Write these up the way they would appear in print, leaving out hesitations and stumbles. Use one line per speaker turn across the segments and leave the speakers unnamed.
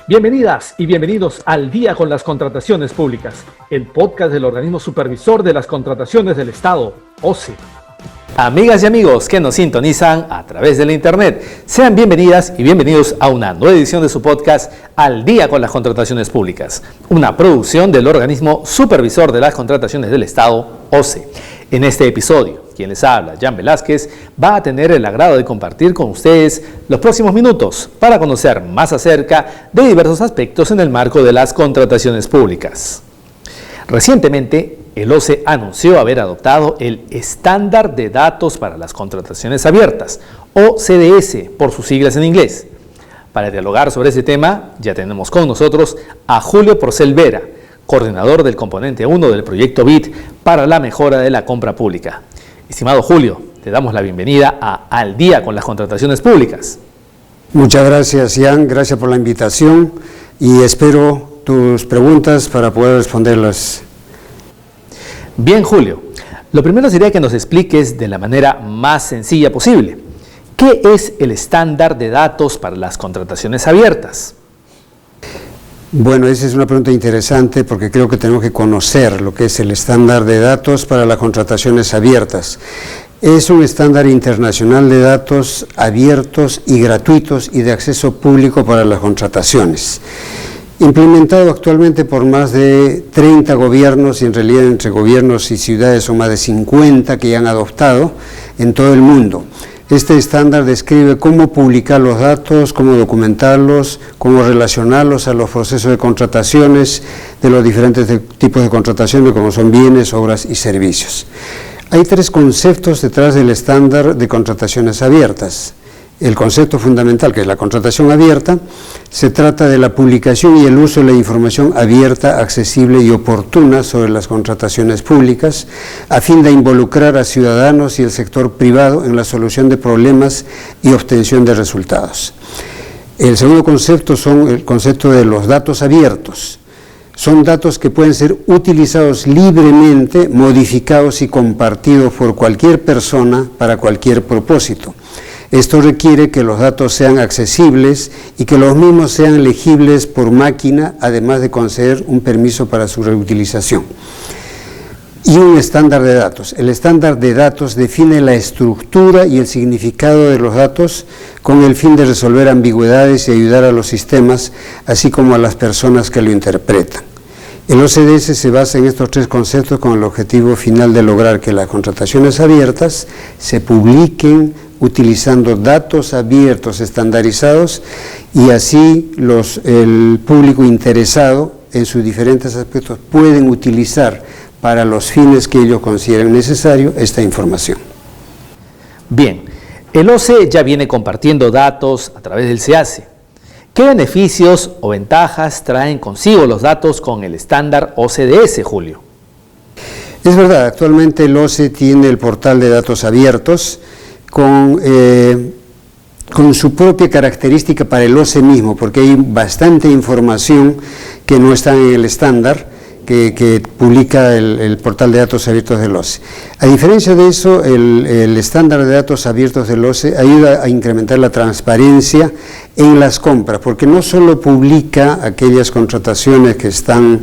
Bienvenidas y bienvenidos al Día con las Contrataciones Públicas, el podcast del Organismo Supervisor de las Contrataciones del Estado, OCE.
Amigas y amigos que nos sintonizan a través de la internet, sean bienvenidas y bienvenidos a una nueva edición de su podcast Al Día con las Contrataciones Públicas, una producción del Organismo Supervisor de las Contrataciones del Estado, OCE. En este episodio, quien les habla, Jan Velázquez, va a tener el agrado de compartir con ustedes los próximos minutos para conocer más acerca de diversos aspectos en el marco de las contrataciones públicas. Recientemente, el OCE anunció haber adoptado el Estándar de Datos para las Contrataciones Abiertas, o CDS por sus siglas en inglés. Para dialogar sobre ese tema, ya tenemos con nosotros a Julio Porcel Vera, coordinador del componente 1 del proyecto BID para la mejora de la compra pública. Estimado Julio, te damos la bienvenida a Al Día con las Contrataciones Públicas.
Muchas gracias, Jan, gracias por la invitación y espero tus preguntas para poder responderlas.
Bien, Julio, lo primero sería que nos expliques de la manera más sencilla posible, ¿qué es el estándar de datos para las contrataciones abiertas?
Bueno, esa es una pregunta interesante porque creo que tenemos que conocer lo que es el estándar de datos para las contrataciones abiertas. Es un estándar internacional de datos abiertos y gratuitos y de acceso público para las contrataciones. Implementado actualmente por más de 30 gobiernos y en realidad entre gobiernos y ciudades son más de 50 que ya han adoptado en todo el mundo. Este estándar describe cómo publicar los datos, cómo documentarlos, cómo relacionarlos a los procesos de contrataciones de los diferentes tipos de contrataciones como son bienes, obras y servicios. Hay tres conceptos detrás del estándar de contrataciones abiertas. El concepto fundamental, que es la contratación abierta, se trata de la publicación y el uso de la información abierta, accesible y oportuna sobre las contrataciones públicas, a fin de involucrar a ciudadanos y el sector privado en la solución de problemas y obtención de resultados. El segundo concepto son el concepto de los datos abiertos. Son datos que pueden ser utilizados libremente, modificados y compartidos por cualquier persona para cualquier propósito. Esto requiere que los datos sean accesibles y que los mismos sean legibles por máquina, además de conceder un permiso para su reutilización. Y un estándar de datos. El estándar de datos define la estructura y el significado de los datos con el fin de resolver ambigüedades y ayudar a los sistemas, así como a las personas que lo interpretan. El OCDS se basa en estos tres conceptos con el objetivo final de lograr que las contrataciones abiertas se publiquen utilizando datos abiertos estandarizados y así el público interesado en sus diferentes aspectos pueden utilizar para los fines que ellos consideren necesario esta información.
Bien, el OCE ya viene compartiendo datos a través del SEACE. ¿Qué beneficios o ventajas traen consigo los datos con el estándar OCDS, Julio?
Es verdad, actualmente el OCE tiene el portal de datos abiertos con su propia característica para el OCE mismo, porque hay bastante información que no está en el estándar que publica el portal de datos abiertos del OCE. A diferencia de eso, el estándar de datos abiertos del OCE ayuda a incrementar la transparencia en las compras, porque no solo publica aquellas contrataciones que están,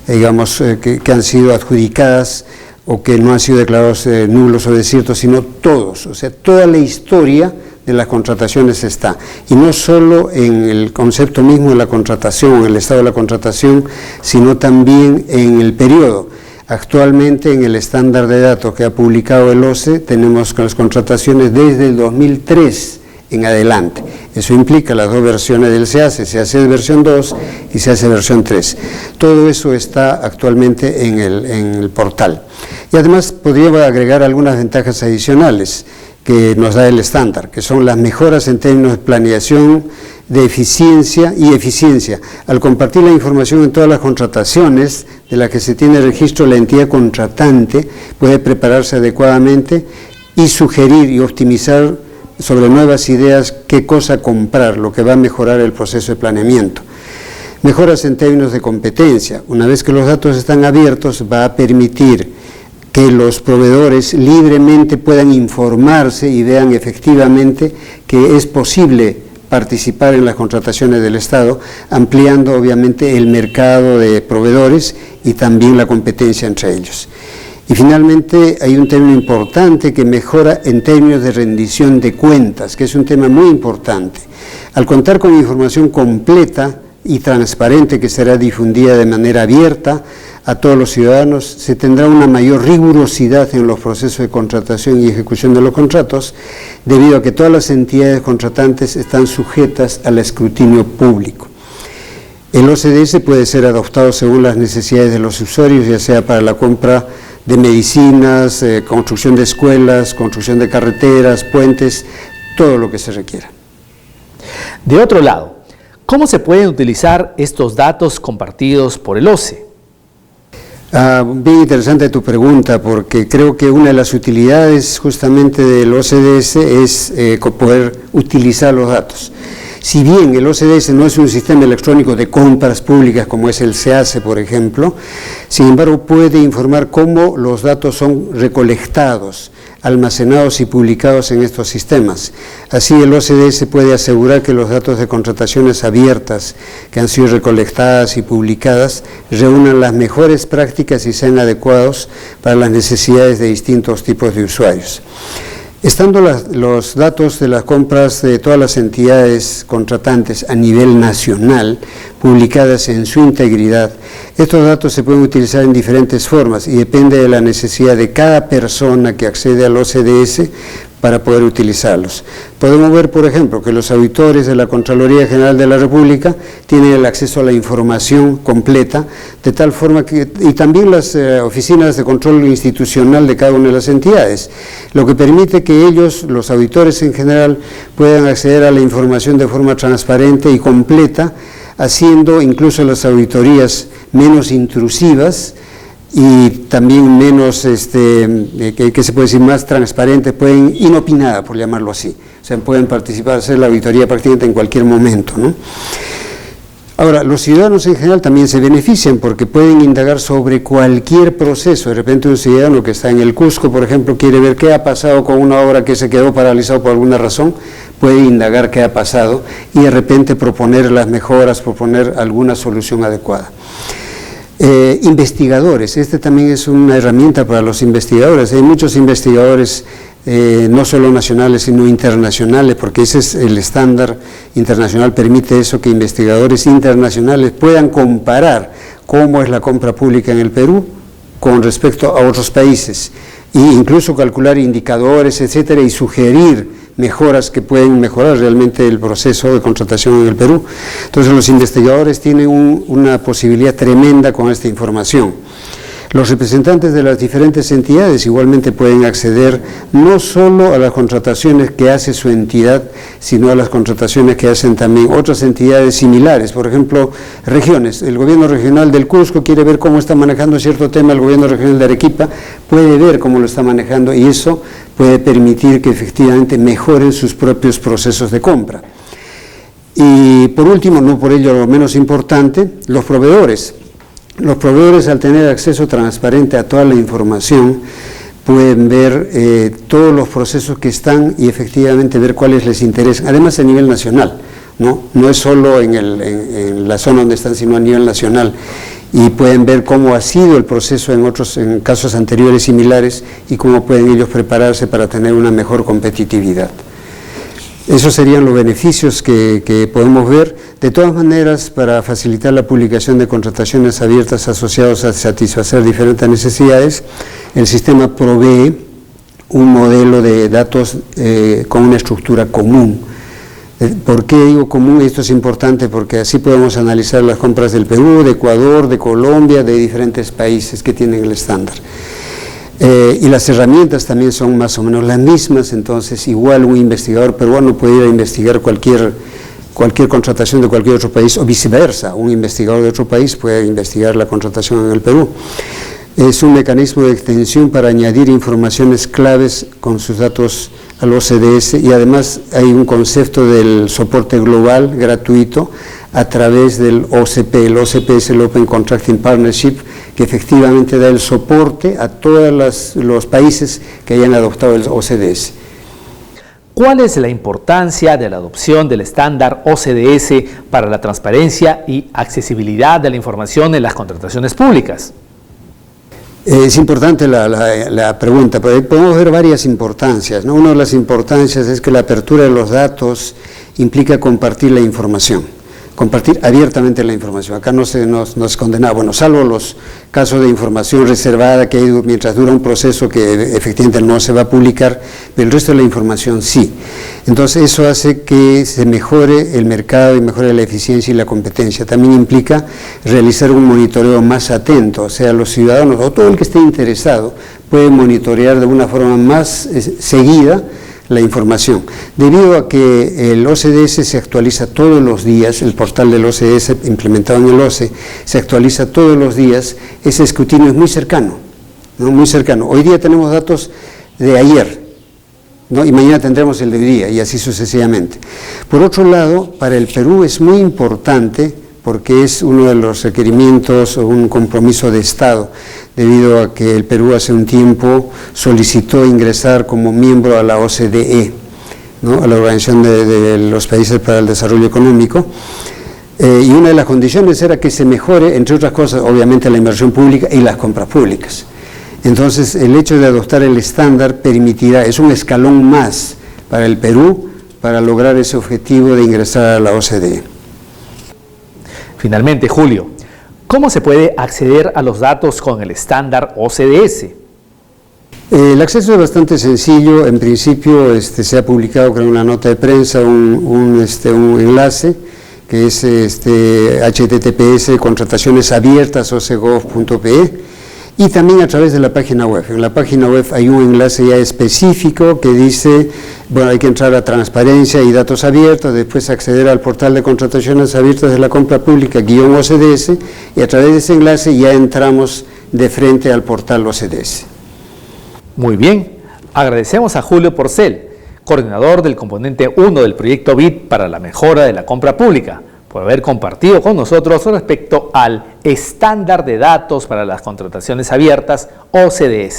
digamos, que han sido adjudicadas o que no han sido declarados nulos o desiertos, sino todos, o sea, toda la historia de las contrataciones está, y no solo en el concepto mismo de la contratación, en el estado de la contratación, sino también en el periodo. Actualmente en el estándar de datos que ha publicado el OCE tenemos las contrataciones desde el 2003 en adelante. Eso implica las dos versiones del SEACE versión 2 y SEACE versión 3. Todo eso está actualmente en el portal. Y además podría agregar algunas ventajas adicionales que nos da el estándar, que son las mejoras en términos de planeación, de eficiencia y eficiencia. Al compartir la información en todas las contrataciones de las que se tiene registro, la entidad contratante puede prepararse adecuadamente y sugerir y optimizar sobre nuevas ideas qué cosa comprar, lo que va a mejorar el proceso de planeamiento. Mejoras en términos de competencia. Una vez que los datos están abiertos, va a permitir que los proveedores libremente puedan informarse y vean efectivamente que es posible participar en las contrataciones del Estado, ampliando obviamente el mercado de proveedores y también la competencia entre ellos. Y finalmente hay un término importante que mejora en términos de rendición de cuentas, que es un tema muy importante. Al contar con información completa y transparente que será difundida de manera abierta a todos los ciudadanos, se tendrá una mayor rigurosidad en los procesos de contratación y ejecución de los contratos, debido a que todas las entidades contratantes están sujetas al escrutinio público. El OCDS puede ser adoptado según las necesidades de los usuarios, ya sea para la compra de medicinas, construcción de escuelas, construcción de carreteras, puentes, todo lo que se requiera.
De otro lado, ¿cómo se pueden utilizar estos datos compartidos por el OCE?
Bien interesante tu pregunta, porque creo que una de las utilidades justamente del OCDS es poder utilizar los datos. Si bien el OCDS no es un sistema electrónico de compras públicas como es el SEACE, por ejemplo, sin embargo puede informar cómo los datos son recolectados, almacenados y publicados en estos sistemas. Así el OCDS puede asegurar que los datos de contrataciones abiertas que han sido recolectadas y publicadas reúnan las mejores prácticas y sean adecuados para las necesidades de distintos tipos de usuarios. Estando los datos de las compras de todas las entidades contratantes a nivel nacional publicadas en su integridad, estos datos se pueden utilizar en diferentes formas y depende de la necesidad de cada persona que accede al OCDS para poder utilizarlos. Podemos ver, por ejemplo, que los auditores de la Contraloría General de la República tienen el acceso a la información completa, de tal forma que, y también las oficinas de control institucional de cada una de las entidades, lo que permite que ellos, los auditores en general, puedan acceder a la información de forma transparente y completa, haciendo incluso las auditorías menos intrusivas y también menos, que se puede decir, más transparente, pueden, inopinada, por llamarlo así. O sea, pueden participar, hacer la auditoría prácticamente en cualquier momento, ¿no? Ahora, los ciudadanos en general también se benefician porque pueden indagar sobre cualquier proceso. De repente un ciudadano que está en el Cusco, por ejemplo, quiere ver qué ha pasado con una obra que se quedó paralizada por alguna razón, puede indagar qué ha pasado y de repente proponer las mejoras, proponer alguna solución adecuada. Investigadores, también es una herramienta para los investigadores. Hay muchos investigadores, no solo nacionales, sino internacionales, porque ese es el estándar internacional, permite eso, que investigadores internacionales puedan comparar cómo es la compra pública en el Perú con respecto a otros países, e incluso calcular indicadores, etcétera, y sugerir mejoras que pueden mejorar realmente el proceso de contratación en el Perú. Entonces los investigadores tienen una posibilidad tremenda con esta información. Los representantes de las diferentes entidades igualmente pueden acceder no solo a las contrataciones que hace su entidad, sino a las contrataciones que hacen también otras entidades similares. Por ejemplo, regiones. El gobierno regional del Cusco quiere ver cómo está manejando cierto tema, el gobierno regional de Arequipa puede ver cómo lo está manejando y eso puede permitir que efectivamente mejoren sus propios procesos de compra. Y por último, no por ello lo menos importante, los proveedores. Los proveedores, al tener acceso transparente a toda la información, pueden ver todos los procesos que están y efectivamente ver cuáles les interesan, además a nivel nacional, no es solo en la zona donde están, sino a nivel nacional, y pueden ver cómo ha sido el proceso en casos anteriores similares y cómo pueden ellos prepararse para tener una mejor competitividad. Esos serían los beneficios que podemos ver. De todas maneras, para facilitar la publicación de contrataciones abiertas asociadas a satisfacer diferentes necesidades, el sistema provee un modelo de datos con una estructura común. ¿Por qué digo común? Esto es importante porque así podemos analizar las compras del Perú, de Ecuador, de Colombia, de diferentes países que tienen el estándar. Y las herramientas también son más o menos las mismas, entonces igual un investigador peruano puede ir a investigar cualquier contratación de cualquier otro país o viceversa, un investigador de otro país puede investigar la contratación en el Perú. Es un mecanismo de extensión para añadir informaciones claves con sus datos al OCDS y además hay un concepto del soporte global gratuito a través del OCP. El OCP es el Open Contracting Partnership, que efectivamente da el soporte a todos los países que hayan adoptado el OCDS.
¿Cuál es la importancia de la adopción del estándar OCDE para la transparencia y accesibilidad de la información en las contrataciones públicas?
Es importante la pregunta, porque podemos ver varias importancias, ¿no? Una de las importancias es que la apertura de los datos implica compartir la información, compartir abiertamente la información. Acá no es condenado, bueno, salvo los casos de información reservada que hay mientras dura un proceso que efectivamente no se va a publicar, pero el resto de la información sí. Entonces eso hace que se mejore el mercado y mejore la eficiencia y la competencia. También implica realizar un monitoreo más atento, o sea, los ciudadanos o todo el que esté interesado puede monitorear de una forma más seguida la información. Debido a que el OCDE se actualiza todos los días, el portal del OCDE implementado en el OCE se actualiza todos los días, ese escrutinio es muy cercano, ¿no? Muy cercano. Hoy día tenemos datos de ayer, ¿no? Y mañana tendremos el de hoy día y así sucesivamente. Por otro lado, para el Perú es muy importante porque es uno de los requerimientos o un compromiso de Estado, debido a que el Perú hace un tiempo solicitó ingresar como miembro a la OCDE, ¿no? A la Organización de los Países para el Desarrollo Económico, y una de las condiciones era que se mejore, entre otras cosas, obviamente la inversión pública y las compras públicas. Entonces, el hecho de adoptar el estándar permitirá, es un escalón más para el Perú para lograr ese objetivo de ingresar a la OCDE.
Finalmente, Julio, ¿cómo se puede acceder a los datos con el estándar OCDE?
El acceso es bastante sencillo. En principio se ha publicado, creo, en una nota de prensa un enlace que es https contratacionesabiertas.ocgov.pe, y también a través de la página web. En la página web hay un enlace ya específico que dice, bueno, hay que entrar a transparencia y datos abiertos, después acceder al portal de contrataciones abiertas de la compra pública _OCDS, y a través de ese enlace ya entramos de frente al portal OCDS.
Muy bien, agradecemos a Julio Porcel, coordinador del componente 1 del proyecto BID para la mejora de la compra pública, por haber compartido con nosotros respecto al estándar de datos para las contrataciones abiertas OCDE.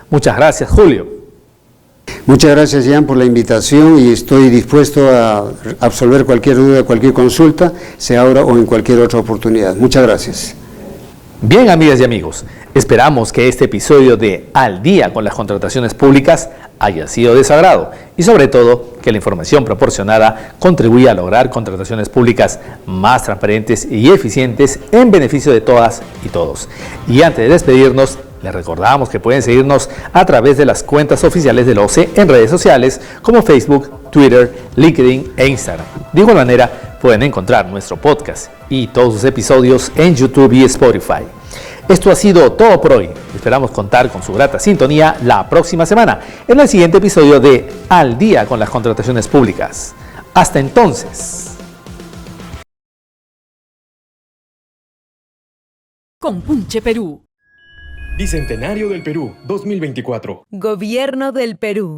Muchas gracias, Julio.
Muchas gracias, Jan, por la invitación, y estoy dispuesto a absolver cualquier duda, cualquier consulta, sea ahora o en cualquier otra oportunidad. Muchas gracias.
Bien, amigas y amigos, esperamos que este episodio de Al Día con las Contrataciones Públicas haya sido de su agrado y, sobre todo, que la información proporcionada contribuya a lograr contrataciones públicas más transparentes y eficientes en beneficio de todas y todos. Y antes de despedirnos, les recordamos que pueden seguirnos a través de las cuentas oficiales del OCE en redes sociales como Facebook, Twitter, LinkedIn e Instagram. De igual manera, pueden encontrar nuestro podcast y todos sus episodios en YouTube y Spotify. Esto ha sido todo por hoy. Esperamos contar con su grata sintonía la próxima semana en el siguiente episodio de Al Día con las Contrataciones Públicas. Hasta entonces.
Compunche Perú.
Bicentenario del Perú 2024.
Gobierno del Perú.